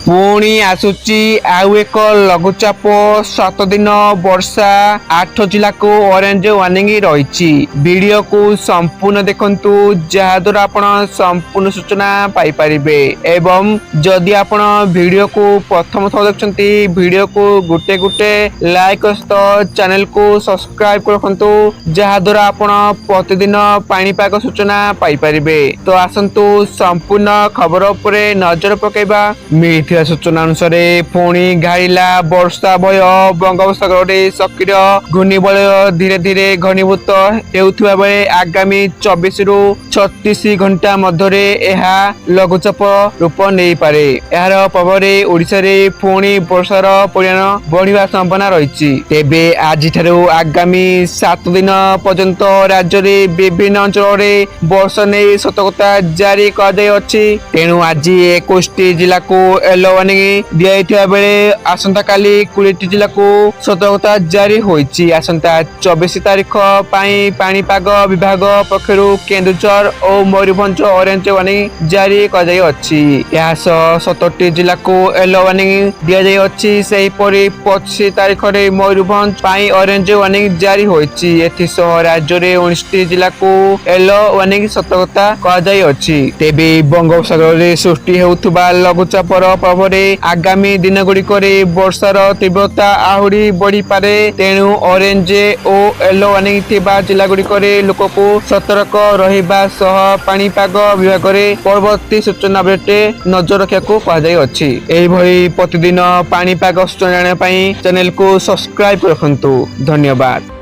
पुणी आसुची आउ एक लघुचाप 7 दिन वर्षा 8 जिला को ऑरेंज वार्निंग रही। वीडियो को संपूर्ण देखंतु जहाद्वारा आपण संपूर्ण सूचना पाई परिबे। एवं जदि आपण वीडियो को प्रथम थर देखछंती वीडियो को गुटे गुटे लाइक सहित चैनल को सब्सक्राइब कर रखंतु जहाद्वारा आपण प्रतिदिन पाणीपाग सूचना पाई परिबे। तो आसंतु संपूर्ण खबर उपरे नजर पकेबा। मिलिथिबा सूचना अनुसार पुणी घाइला वर्षा भय बंगोपसागर सक्रिय घूर्णिबलय धीरे धीरे घनीभूत हेउथिबा बेले आगामी 24 रु 36 घंटा मध्य लघुचाप रूप नहीं पारे। यार प्रभाव ओडिशा रे पुणी वर्षार परिमाण बढ़िया संभावना रही। तेबे आज आगामी 7 दिन पर्यंत राज्य रे विभिन्न अंचल रे वर्षा नहीं सतर्कता जारी कर तेणु आज 21 जिला को येलो वार्निंग दिया बेले आसंता काली 20 जिला को सतर्कता जारी होईची। आसंता 24 तारीख पाई पाणीपाग विभाग पक्षरु केन्दुझर और मयूरभंज ऑरेंज वार्निंग जारी कर 67 जिला को येलो वार्निंग दिया 25 तारीख रे मयूरभंज पाई ऑरेंज वार्निंग जारी होईची। एथिसह राज्य रे 19 जिला को येलो वार्निंग सतर्कता कर तेबे बंगोपसागर रे सृष्टि हेउथुबा लघुचापर प्रभाव आगामी दिन गुड़िक वर्षार तीव्रता आहुरी बढ़ी पारे। तेणु ऑरेंज और येलो वार्निंग थिबा जिला गुड़िक लोक को सतर्क रहिबा सह पाणीपाग विभाग परवर्ती सूचना अपडेट नजर रखा प्रतिदिन पाणीपाग सूचना चैनल को सब्सक्राइब रखंतु। धन्यवाद।